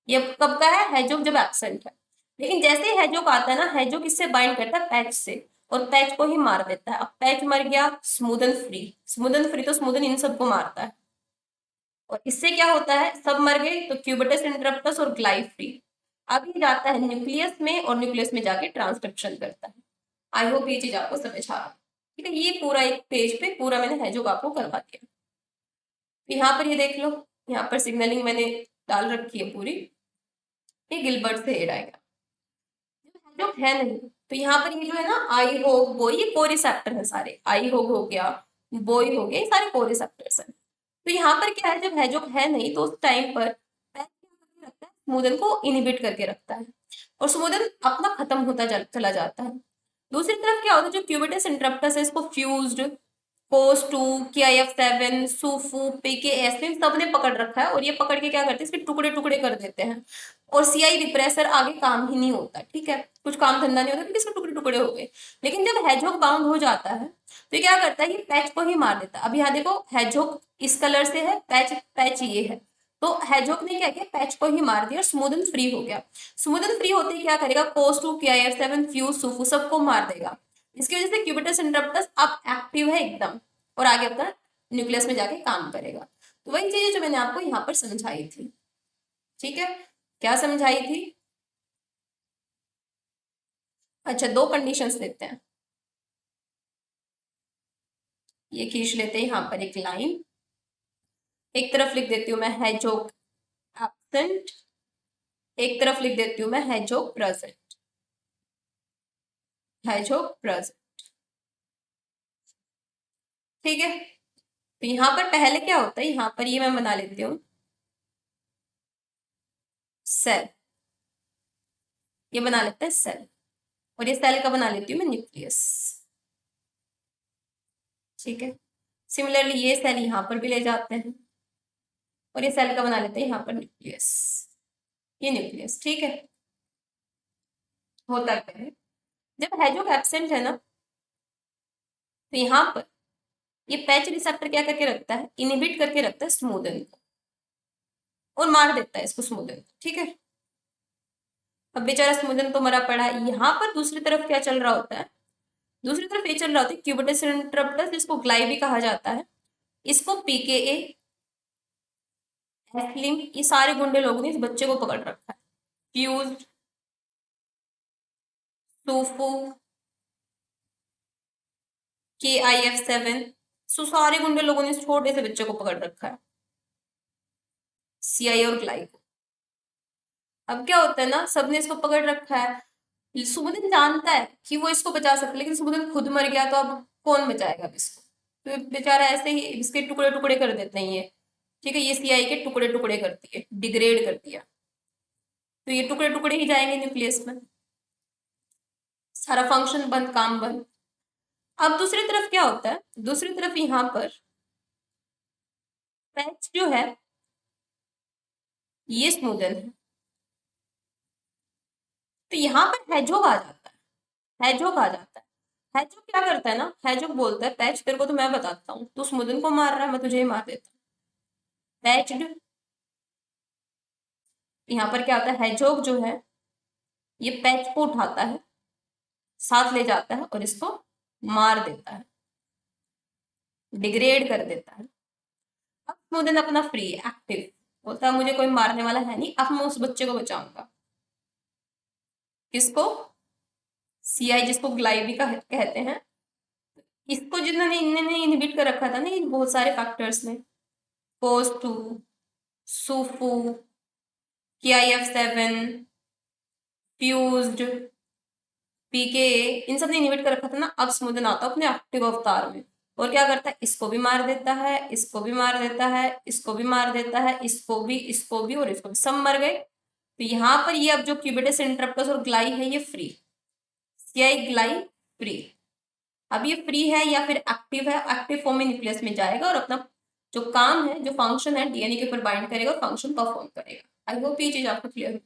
ये कब का है, हैजोक जब एब्सेंट है। लेकिन जैसे ही हैजोक आता है ना, हैजोक इससे बाइंड करता है पैच से, और पैच को ही मार देता है। अब पैच मर गया, स्मूदन फ्री, स्मूदन फ्री तो स्मूदन इन सबको मारता है। और इससे क्या होता है, सब मर गए तो क्यूबिटस इंटरप्टस और ग्लाई फ्री। अब ये जाता है न्यूक्लियस में, और न्यूक्लियस में जाके ट्रांसक्रिप्शन करता है। आई होप ये चीज आपको समझ आ रहा है, ठीक है। ये पूरा एक पेज पे पूरा मैंने हैजोक आपको करवा दिया। तो यहाँ पर ये देख लो, यहाँ पर सिग्नलिंग मैंने डाल रखी है पूरी। ये गिलबर्ट से हेड आएगा, जो है नहीं। तो यहाँ पर ये जो है ना, आई होग बोई, ये कोरिसेप्टर है सारे। आई होग हो गया, बोई हो गया, ये सारे कोरिसेप्टर्स हैं। तो यहाँ पर क्या है, जब हैजोक है नहीं तो उस टाइम पर पैच क्या करके रखता है, स्मूदन को इनिबिट करके रखता है, और स्मूदन अपना खत्म होता चला जाता है। दूसरी तरफ क्या होता है, जो क्यूबिटस इंटरप्टस है, इसको फ्यूज्ड, कोस 2, KIF7, सूफू, PKS इन सब ने पकड़ रखा है, और ये पकड़ के क्या करते हैं, इसके टुकड़े टुकड़े कर देते हैं। और CI रिप्रेसर आगे काम ही नहीं होता, ठीक है, कुछ काम धंधा नहीं होता क्योंकि इसके टुकड़े टुकड़े हो गए। लेकिन जब हैजोक बाउंड हो जाता है तो ये क्या करता है, ये पैच को ही मार देता है। अब यहाँ देखो, हैजोक इस कलर से है, पैच पैच ये है, तो हैजोक ने क्या किया, पैच को ही मार दिया और स्मूदन फ्री हो गया। स्मूदन फ्री होते ही क्या करेगा, कोस 2, KIF7, फ्यूज, सूफू सबको मार देगा। इसकी वजह से क्यूबिटस इंटरप्टस अब एक्टिव है एकदम, और आगे अपना न्यूक्लियस में जाके काम करेगा। तो वही चीजें जो मैंने आपको यहाँ पर समझाई थी, ठीक है। क्या समझाई थी, अच्छा दो कंडीशंस लेते हैं। ये खींच लेते हैं यहाँ पर एक लाइन, एक तरफ लिख देती हूँ मैं हैजोक एब्सेंट, एक तरफ लिख देती हूँ मैं हैजोक प्रेजेंट, हैजोक प्रेजेंट, ठीक है। तो यहाँ पर पहले क्या होता है, यहाँ पर ये मैं बना लेती हूँ सेल, ये बना लेते हैं सेल, और ये सेल का बना लेती हूँ मैं न्यूक्लियस, ठीक है। सिमिलरली ये सेल यहाँ पर भी ले जाते हैं, और ये सेल का बना लेते हैं यहाँ पर न्यूक्लियस, ये न्यूक्लियस, ठीक है। होता क्या है, जब हैजोक एब्सेंट है ना, तो यहाँ पर ये पैच रिसेप्टर क्या करके रखता है, इनिबिट करके रखता है स्मूदन को, और मार देता है इसको स्मूदन को, ठीक है। अब बेचारा स्मूदन तो मरा पड़ा है। यहाँ पर दूसरी तरफ क्या चल रहा होता है, दूसरी तरफ ये चल रहा होता है क्यूबिटस इंटरप्टस, जिसको ग्लाई भी कहा जाता है, इसको PKA, एस्लिम, ये सारे गुंडे लोगों ने इस बच्चे को पकड़ रखा है। फ्यूज, सूफू, KIF7, सो सारे गुंडे लोगों ने इस छोटे से बच्चे को पकड़ रखा है, CI और ग्लाई को। अब क्या होता है ना, सबने इसको पकड़ रखा है। सुबोधन जानता है कि वो इसको बचा सकता है, लेकिन सुबोधन खुद मर गया तो अब कौन बचाएगा अब इसको। तो बेचारा ऐसे ही इसके टुकड़े टुकड़े कर देते हैं ये, ठीक है, ये सीआई के टुकड़े टुकड़े करती है, डिग्रेड कर दिया, तो ये टुकड़े टुकड़े ही जाएंगे न्यूक्लियस में, सारा फंक्शन बंद, काम बंद। अब दूसरी तरफ क्या होता है, दूसरी तरफ यहाँ पर पैच जो है ये स्मूदन है, तो यहाँ पर हैजोग आ जाता है, हैजोग आ जाता है। हैजोग क्या करता है ना, हैजोग बोलता है पैच तेरे को तो मैं बताता हूँ, तू स्मूदन को मार रहा है, मैं तुझे ही मार देता हूँ। पैच्ड, यहाँ पर क्या होता है, हैजोग जो है ये पैच को उठाता है, साथ ले जाता है और इसको मार देता है, डिग्रेड कर देता है। अब स्मूदन अपना फ्री एक्टिव बोलता है मुझे कोई मारने वाला है नहीं, अब मैं उस बच्चे को बचाऊंगा। किसको, सीआई जिसको ग्लाइबिका कहते हैं, इसको जिन्होंने इन्होंने इनहिबिट कर रखा था ना इन बहुत सारे फैक्टर्स में, कोस2, सूफू, KIF7, फ्यूज्ड, PKA, इन सब ने इनहिबिट कर रखा था ना, अब स्मूदन आता है अपने एक्टिव अवतार में और क्या करता है, इसको भी मार देता है, इसको भी मार देता है, इसको भी मार देता है, इसको भी और इसको भी, सब मर गए। तो यहाँ पर ये अब जो क्यूबिटस इंटरप्टस और ग्लाई है ये फ्री, सीआई ग्लाई फ्री। अब ये फ्री है या फिर एक्टिव है, एक्टिव फॉर्म में न्यूक्लियस में जाएगा और अपना जो काम है, जो फंक्शन है डीएनए के ऊपर बाइंड करेगा और फंक्शन परफॉर्म करेगा। आई होप ये चीज आपको क्लियर है।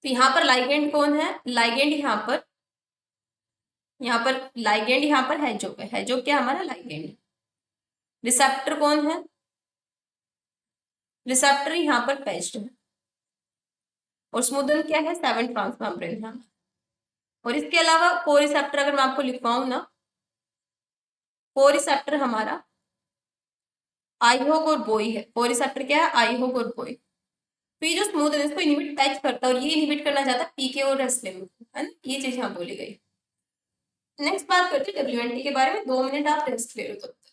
तो यहाँ पर लाइगेंड कौन है, लाइगेंड यहाँ पर हैजोग है, हैजोग क्या हमारा लाइगेंड। रिसेप्टर कौन है, रिसेप्टर यहाँ पर पैच्ड है और स्मूदन क्या है, 7 ट्रांस मेम्ब्रेन है। और इसके अलावा को रिसेप्टर अगर मैं आपको लिखवाऊं ना, को रिसेप्टर हमारा आईहोग और बोई है, को रिसेप्टर क्या है, आईहोग और बोई। तो ये जो स्मूथ है इसको इनहिबिट पैच करता है और ये इनहिबिट करना चाहता है पीके और रेस्लिन, है ना, ये चीज यहाँ बोली गई। नेक्स्ट बात करते हैं WNT के बारे में, 2 मिनट आप रेस्ट ले लो तब तक।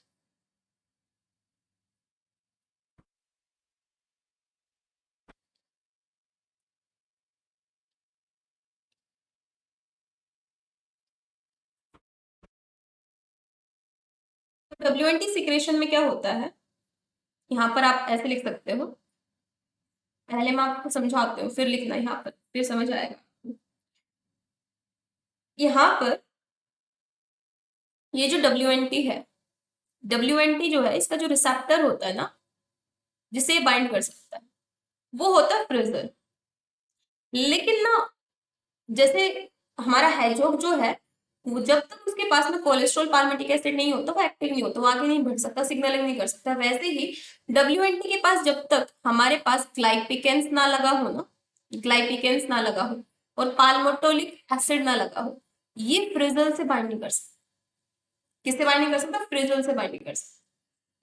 WNT सिक्रेशन में क्या होता है, यहाँ पर आप ऐसे लिख सकते हो, पहले मैं आपको समझाती हूँ फिर लिखना, यहाँ पर फिर समझ आएगा। यहाँ पर ये जो WNT है, WNT जो है इसका जो रिसेप्टर होता है ना जिसे बाइंड कर सकता है वो होता है फ्रिजल। लेकिन ना जैसे हमारा हैजोग जो है वो जब तक उसके पास में कोलेस्ट्रॉल पाल्मिटिक एसिड नहीं होता वो एक्टिव नहीं होता, वो आगे नहीं बढ़ सकता, सिग्नलिंग नहीं कर सकता। वैसे ही WNT के पास जब तक हमारे पास ग्लाइपिकेंस ना लगा हो ना, ग्लाइपिकेंस ना लगा हो और पाल्मोटोलिक एसिड ना लगा हो, ये फ्रिजल से बाइंड नहीं कर सकता। किससे बाइंड नहीं कर सकता, फ्रिजल से बाइंड नहीं कर सकता।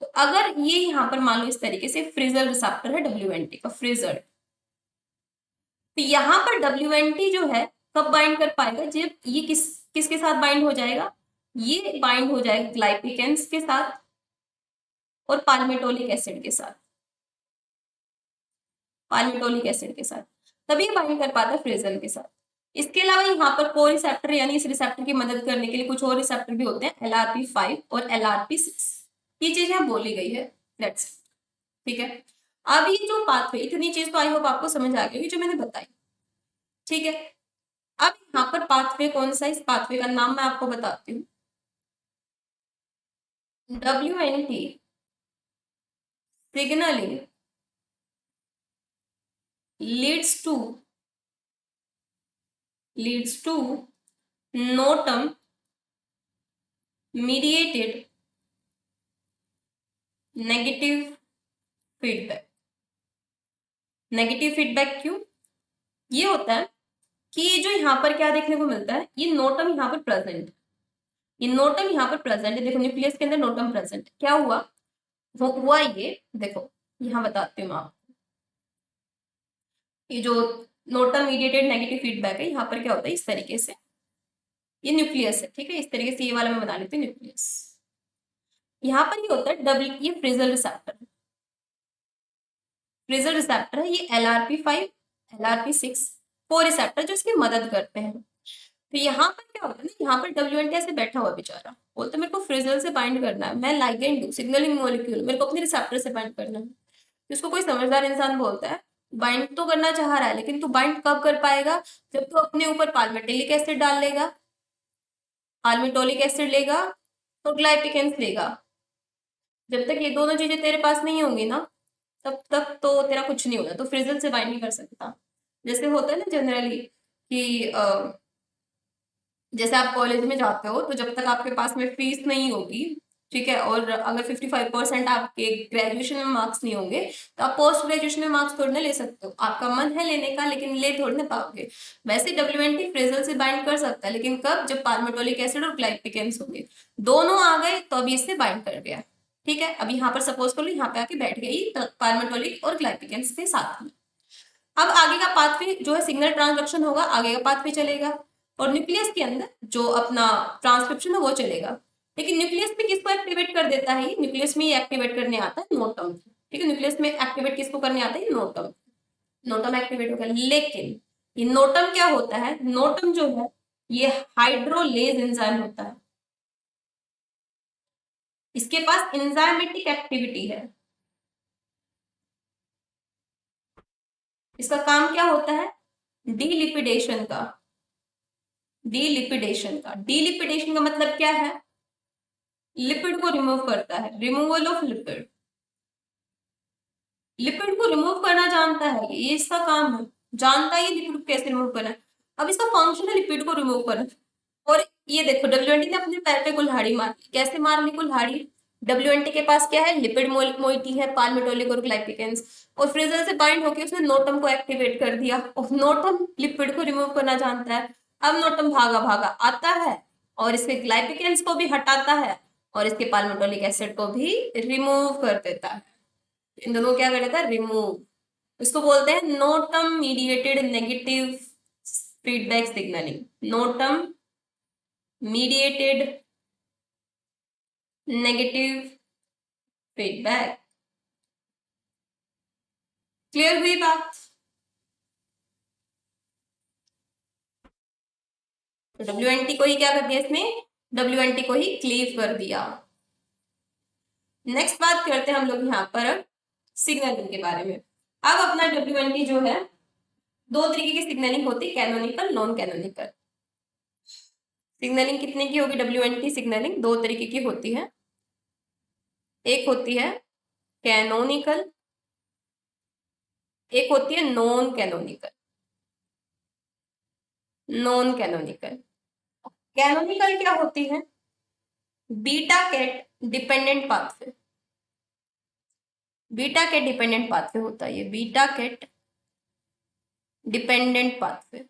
तो अगर ये यहाँ पर मान लो इस तरीके से फ्रिजल रिसेप्टर है WNT का, फ्रिजल, तो यहाँ पर WNT जो है कब बाइंड कर पाएगा, जब ये किसके साथ बाइंड हो जाएगा, ये बाइंड हो जाएगा ग्लाइपिकेंस के साथ और पाल्मिटोलिक एसिड के साथ, पाल्मिटोलिक एसिड के साथ, तभी बाइंड कर पाता है फ्रिजल के साथ। इसके अलावा यहाँ पर को रिसेप्टर यानी इस रिसेप्टर की मदद करने के लिए कुछ और रिसेप्टर भी होते हैं, LRP5 और LRP6, ये चीज यहाँ बोली गई है। लेट्स, ठीक है। अब ये जो पाथवे, इतनी चीज तो आई होप आपको समझ आ गई जो मैंने बताई, ठीक है। अब यहाँ पर पाथवे कौन सा, इस पाथवे का नाम मैं आपको बताती हूँ, WNT signalling leads to NOTAM mediated negative feedback. Negative feedback क्यों, ये होता है कि ये जो यहाँ पर क्या देखने को मिलता है, ये नोटम यहाँ पर प्रेजेंट है, ये नोटम यहाँ पर प्रेजेंट है, देखो न्यूक्लियस के अंदर नोटम प्रेजेंट, क्या हुआ, वो हुआ ये देखो, यहाँ बताती हूँ आप, ये जो नोटम मीडिएटेड नेगेटिव फीडबैक है यहाँ पर क्या होता है इस तरीके से, ये न्यूक्लियस है, ठीक है, इस तरीके से ये वाला मैं बना लेती हूँ न्यूक्लियस। यहाँ पर ये होता है डबल, ये फ्रिजल रिसेप्टर है, फ्रिजल रिसेप्टर है, ये LRP5 LRP6 को रिसेप्टर जो इसकी मदद करते हैं। तो यहाँ पर क्या होता है ना, यहाँ पर WNT ऐसे बैठा हुआ बेचारा, बोलते मेरे को फ्रिजल से बाइंड करना है, मैं लाइगेंड हूँ, सिग्नलिंग मॉलिक्यूल, मेरे को अपने रिसेप्टर से बाइंड करना है। इसको कोई समझदार इंसान बोलता है बाइंड तो करना चाह रहा है, लेकिन तू बाइंड कब कर पाएगा, जब तू अपने ऊपर पाल्मिटिलिक एसिड डाल लेगा, पाल्मिटोलिक एसिड लेगा और ग्लाइपिकेंस लेगा। जब तक ये दोनों चीजें तेरे पास नहीं होंगी ना, तब तक तो तेरा कुछ नहीं होगा, तो फ्रिजल से बाइंड नहीं कर सकता। जैसे होता है ना जनरली कि जैसे आप कॉलेज में जाते हो, तो जब तक आपके पास में फीस नहीं होगी, ठीक है, और अगर 55% आपके ग्रेजुएशन में मार्क्स नहीं होंगे, तो आप पोस्ट ग्रेजुएशन में मार्क्स थोड़ी ना ले सकते हो। आपका मन है लेने का, लेकिन ले थोड़ी ना पाओगे। वैसे WNT फ्रेजल से बाइंड कर सकता है, लेकिन कब, जब पाल्मिटोलिक एसिड और ग्लाइपिकेंस होंगे, दोनों आ गए तो अभी इससे बाइंड कर गया। ठीक है, अब यहाँ पर सपोज कर लो यहाँ पे आके बैठ गई पाल्मिटोलिक और ग्लाइपिकेंस के साथ में। अब आगे का पाथवे जो है सिग्नल ट्रांसडक्शन होगा, आगे का पाथवे चलेगा, और न्यूक्लियस के अंदर जो अपना ट्रांसक्रिप्शन है वो चलेगा। लेकिन न्यूक्लियस में किसको एक्टिवेट कर देता है, न्यूक्लियस में ये एक्टिवेट करने आता है नोटम। ठीक है, न्यूक्लियस में एक्टिवेट किसको करने आता है, नोटम। नोटम एक्टिवेट होगा, लेकिन ये नोटम क्या होता है, नोटम जो है ये हाइड्रोलेज एंजाइम होता है, इसके पास एंजाइमेटिक एक्टिविटी है। इसका काम क्या होता है, डीलिपिडेशन का। डीलिपिडेशन का मतलब क्या है, लिपिड को रिमूव करता है, रिमूवल ऑफ लिपिड। लिपिड को रिमूव करना जानता है, ये इसका काम है, जानता है ये लिपिड को कैसे रिमूव करना है। अब इसका फंक्शन है लिपिड को रिमूव करना। और ये देखो WNT ने अपने पैर पे कुल्हाड़ी मार ली, कैसे मार ली कुल्हाड़ी, WNT के पास क्या है, लिपिड मोइटी है, पाल्मिटोलिक और ग्लाइपिकेंस, और फ्रिजल से बाइंड होकर उसने नोटम को एक्टिवेट कर दिया, और नोटम लिपिड को रिमूव करना जानता है। अब नोटम भागा भागा आता है और इसके ग्लाइपिकेंस को भी हटाता है और इसके पाल्मिटोलिक एसिड को भी रिमूव कर देता है। इन दोनों को क्या कर देता है, रिमूव। इसको बोलते हैं notum mediated negative feedback signalling. Notum mediated negative feedback. Clear हुई बात। तो WNT को ही क्या कर दिया इसने, WNT को ही क्लीव कर दिया। नेक्स्ट बात करते हैं हम लोग यहाँ पर सिग्नलिंग के बारे में। अब अपना WNT जो है, दो तरीके की सिग्नलिंग होती है, कैनोनिकल, नॉन कैनोनिकल। सिग्नलिंग कितने की होगी, WNT सिग्नलिंग दो तरीके की होती है। एक होती है कैनोनिकल, एक होती है non canonical. Non canonical, canonical क्या होती है, beta cat dependent pathway. Beta cat dependent pathway होता है ये, बीटा कैट डिपेंडेंट पाथवे।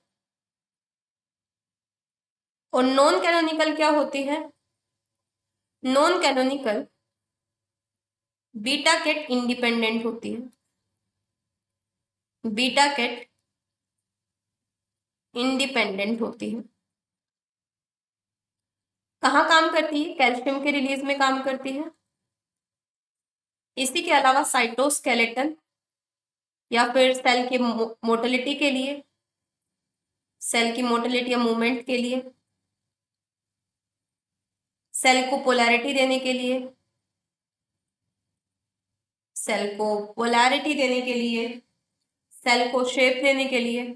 और नॉन कैनोनिकल क्या होती है, non canonical beta cat independent होती है। बीटा कैट इंडिपेंडेंट होती है। कहाँ काम करती है, कैल्शियम के रिलीज में काम करती है। इसी के अलावा साइटोस्केलेटन या फिर सेल की मोटिलिटी के लिए, सेल की मोटिलिटी या मूवमेंट के लिए, सेल को पोलैरिटी देने के लिए, सेल को पोलैरिटी देने के लिए, सेल को शेप देने के लिए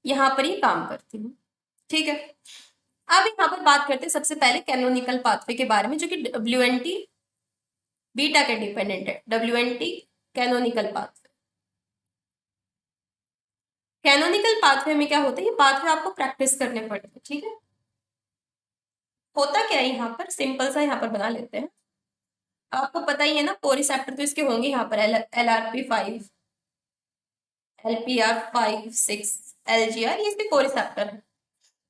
यहां पर ही काम करती है। ठीक है, अब यहाँ पर बात करते हैं सबसे पहले कैनोनिकल पाथवे के बारे में, जो कि WNT बीटा के डिपेंडेंट है। WNT canonical pathway. Canonical pathway में क्या होता है, ये पाथवे आपको प्रैक्टिस करने पड़ते हैं। ठीक है, होता क्या है यहाँ पर, सिंपल सा यहाँ पर बना लेते हैं। आपको पता ही है ना, कोरिसेप्टर तो इसके होंगे यहाँ पर, LRP5, LPR5, 6, LGR, ये इसके कोरिसेप्टर है।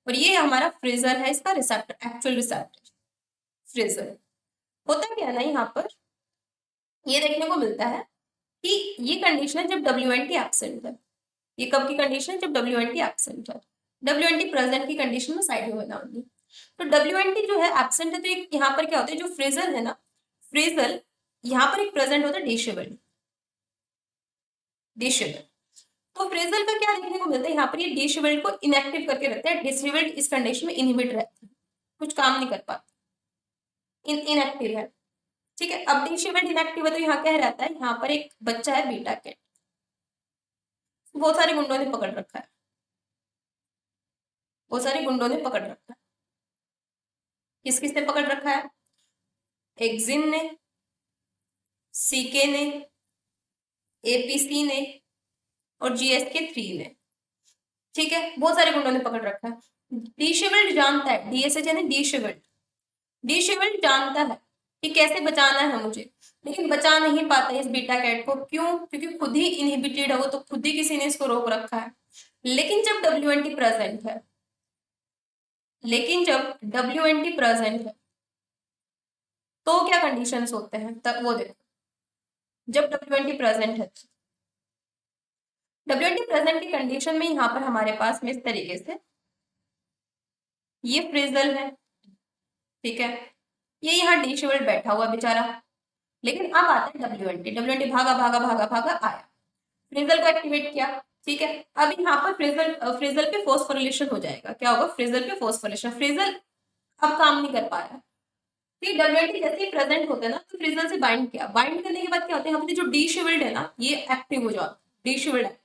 और ये हमारा फ्रीजर है, इसका रिसेप्टर, एक्चुअल रिसेप्टर फ्रीजर। होता क्या है ना यहाँ पर, ये देखने को मिलता है कि ये कंडीशन है जब WNT एब्सेंट है। ये कब की कंडीशन है, जब WNT एब्सेंट है। WNT प्रेजेंट की कंडीशन में साइड में बनाऊंगी। तो WNT जो है एब्सेंट है, तो एक यहाँ पर क्या होता है, जो फ्रीजर है ना, फ्रीजर यहाँ पर एक प्रेजेंट होता है डिसेबल। डिसेबल तो फ्रेजल का क्या देखने को मिलता है यहाँ पर, ये डिसेबल्ड को इनएक्टिव करके रखते हैं। डिसेबल्ड इस कंडीशन में इनहिबिट रहता है, कुछ काम नहीं कर पाता, इनएक्टिव है। ठीक है, अब डिसेबल्ड इनएक्टिव है तो यहाँ क्या रहता है, यहाँ पर एक बच्चा है बीटा कैट, बहुत सारे गुंडों ने पकड़ रखा है, बहुत सारे गुंडों ने पकड़ रखा है। किस किसने पकड़ रखा है, एक्जिन ने, सीके ने, एपीसी ने और जीएसके 3 ने। ठीक है, बहुत सारे गुंडों ने पकड़ रखा है। डिसेबल्ड जानता है, डीएसएच यानी डिसेबल्ड, डिसेबल्ड जानता है कि कैसे बचाना है मुझे, लेकिन बचा नहीं पाता इस बीटा कैट को। क्यों? क्योंकि खुद ही इनहिबिटेड है वो, तो खुद ही किसी ने इसको रोक रखा है। लेकिन जब डब्ल्यूएनटी प्रेजेंट है, लेकिन जब डब्ल्यूएनटी प्रेजेंट है तो क्या कंडीशंस होते हैं, तब वो देखो। जब डब्ल्यूएनटी प्रेजेंट है, डब्ल्यूएनटी प्रेजेंट की कंडीशन में यहाँ पर हमारे पास में इस तरीके से ये फ्रेजल है, ठीक है, ये यहाँ डिसेबल्ड बैठा हुआ बेचारा। लेकिन अब आता है डब्ल्यूएनटी, डब्ल्यूएनटी भागा भागा भागा भागा आया, फ्रेजल को एक्टिवेट किया। ठीक है, अब यहाँ पर फ्रेजल फ्रेजल पे फॉस्फोरिलेशन हो जाएगा। क्या होगा, फ्रेजल पे फॉस्फोरिलेशन, फ्रेजल अब काम नहीं कर पाया। ठीक, डब्ल्यूएनटी जैसे ही प्रेजेंट होता है ना, तो फ्रेजल से बाइंड किया, बाइंड करने के बाद क्या होता है, यहाँ पे जो डिसेबल्ड है ना ये एक्टिव हो जाता है, डिसेबल्ड है।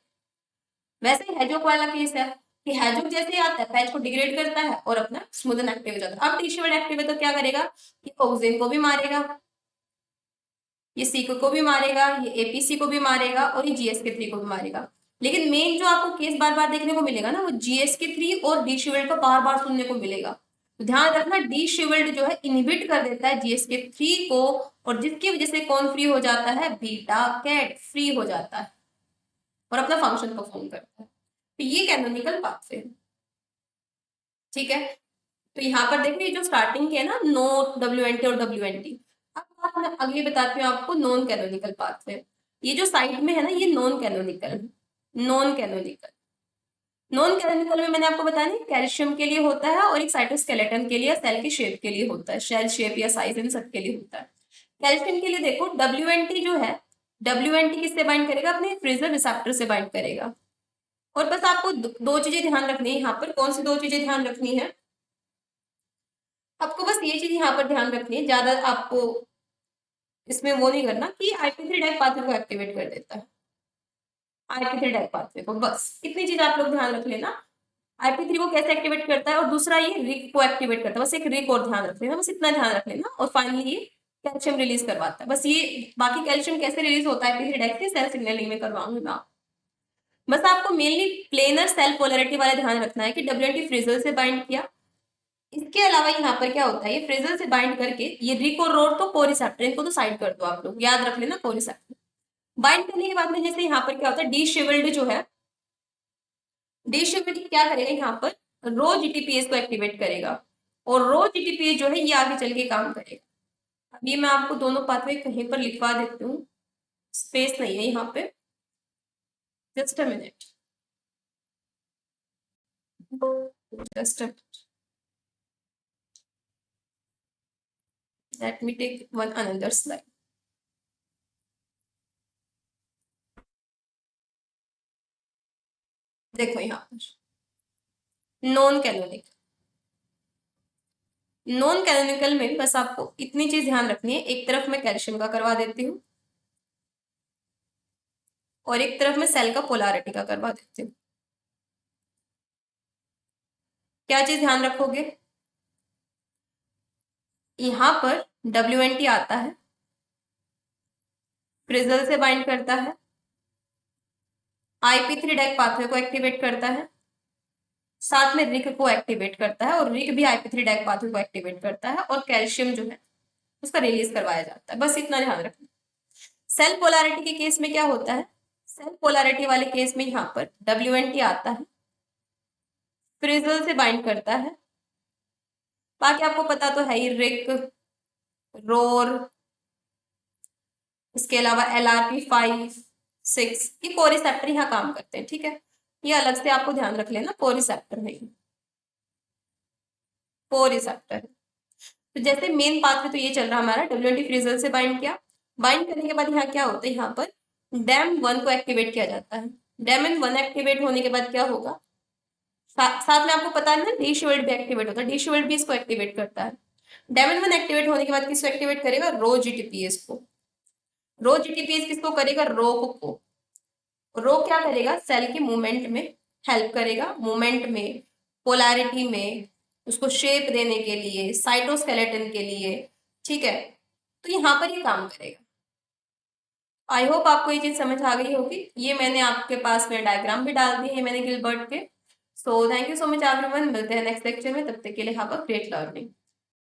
वैसे ही हैजोक वाला केस है कि हैजोक जैसे ही आता है पैच को डिग्रेड करता है और अपना स्मूदन एक्टिव हो जाता है। अब डिसेबल्ड एक्टिव है तो क्या करेगा, ये ऑक्सिन को भी मारेगा, ये सीको को भी मारेगा, ये एपीसी को भी मारेगा और ये जीएसके 3 को भी मारेगा। लेकिन मेन जो आपको केस बार बार देखने को मिलेगा ना, वो जीएसके 3 और डिसेबल्ड का बार बार सुनने को मिलेगा। तो ध्यान रखना, डिसेबल्ड जो है इनहिबिट कर देता है जीएसके 3 को, और जिसकी वजह से कौन फ्री हो जाता है, बीटा कैट फ्री हो जाता है और अपना फंक्शन परफॉर्म करता है। तो ये कैनोनिकल पाथवे है। ठीक है, तो यहाँ पर देखिए जो स्टार्टिंग के है ना, नो डब्ल्यूएनटी और डब्ल्यूएनटी। अब बात मैं अगली बताती हूँ आपको, नॉन कैनोनिकल पाथवे। ये जो साइड में है ना, ये non canonical, non canonical. Non canonical में मैंने आपको बताया नहीं, कैल्शियम के लिए होता है और एक साइटोस्केलेटन के लिए, सेल की शेप के लिए होता है, सेल शेप या साइज इन सब के लिए होता है। कैल्शियम के लिए देखो, डब्ल्यूएनटी जो है, डब्ल्यूएनटी किससे बाइंड करेगा, अपने फ्रेजल रिसेप्टर से बाइंड करेगा। और बस आपको दो चीजें ध्यान रखनी है यहाँ पर। कौन सी दो चीजें ध्यान रखनी है आपको, बस ये चीज यहाँ पर ध्यान रखनी है, ज्यादा आपको इसमें वो नहीं करना कि IP3 डाइक पाथवे को एक्टिवेट कर देता है, IP3 डाइक पाथवे को, बस इतनी चीज आप लोग ध्यान रख लेना। IP3 को कैसे एक्टिवेट करता है, और दूसरा ये रिक को एक्टिवेट करता है, बस एक रिक और ध्यान रख लेना, बस इतना ध्यान रख लेना। और फाइनली ये कैल्शियम रिलीज करवाता है, बस ये। बाकी कैल्शियम कैसे रिलीज होता है IP3 डाइक से, सेल सिग्नलिंग में करवाऊंगी मैं। बस आपको मेनली प्लेनर सेल पोलरिटी वाले ध्यान रखना है कि डब्ल्यूएनटी फ्रेजल से बाइंड किया। इसके अलावा यहाँ पर क्या होता है, ये फ्रेजल से बाइंड करके ये रिक और रोड तो कोरिसेप्टर, इनको तो साइड कर दो आप लोग, याद रख लेना कोरिसेप्टर। बाइंड करने के बाद में जैसे यहाँ पर क्या होता है, डिसेबल्ड जो है, डिसेबल्ड क्या करेगा, यहाँ पर रो जीटीपीएस को एक्टिवेट करेगा, और रो जीटीपीएस जो है ये आगे चल के काम करेगा। अभी मैं आपको दोनों पाथवे कहीं पर लिखवा देती हूँ, स्पेस नहीं है यहाँ पे, just a minute, just a, let me take one another slide. देखो यहाँ पर नॉन कैनोनिकल, नॉन कैनोनिकल में बस आपको इतनी चीज ध्यान रखनी है, एक तरफ मैं कैल्शियम का करवा देती हूँ और एक तरफ मैं सेल का पोलैरिटी का करवा देती हूँ। क्या चीज ध्यान रखोगे, यहाँ पर डब्ल्यूएनटी आता है, फ्रेजल से बाइंड करता है, IP3 डाइक पाथवे को एक्टिवेट करता है, साथ में रिक को एक्टिवेट करता है, और रिक भी IP3 डाइक पाथवे को एक्टिवेट करता है, और कैल्शियम जो है उसका रिलीज करवाया जाता है। बस इतना ध्यान रखना। सेल पोलैरिटी के केस में क्या होता है, सेल पोलैरिटी वाले केस में यहाँ पर डब्ल्यूएनटी आता है, फ्रेजल से बाइंड करता है, बाकी आपको पता तो है ही, रिक, रोर, इसके अलावा LRP5, 6, ये कोरिसेप्टर यहाँ काम करते हैं। ठीक है, ये अलग से आपको ध्यान रख लेना, कोरिसेप्टर है, कोरिसेप्टर। तो जैसे मेन पाथवे तो ये चल रहा हमारा, डब्ल्यूएनटी फ्रेजल से बाइंड किया, बाइंड करने के बाद यहाँ क्या होता है, यहाँ पर डैम 1 को एक्टिवेट किया जाता है, डेमिन 1 एक्टिवेट होने के बाद क्या होगा, साथ में आपको पता है ना डी शिवेल्ड भी एक्टिवेट होता है, डी शिवेल्ड भी इसको एक्टिवेट करता है। डेमिन 1 एक्टिवेट होने के बाद किसको एक्टिवेट करेगा, रो जीटीपीएस को। रो जीटीपीएस किसको करेगा, रोक को। रो क्या करेगा, सेल के मूवमेंट में हेल्प करेगा, मूवमेंट में, पोलैरिटी में, उसको शेप देने के लिए, साइटोस्केलेटन के लिए, ठीक है। तो यहाँ पर ये काम करेगा। आई होप आपको ये चीज समझ आ गई होगी। ये मैंने आपके पास में डायग्राम भी डाल दिए हैं मैंने गिलबर्ट के। So thank you so much everyone, मिलते हैं नेक्स्ट लेक्चर में, तब तक के लिए हैव अ ग्रेट लर्निंग।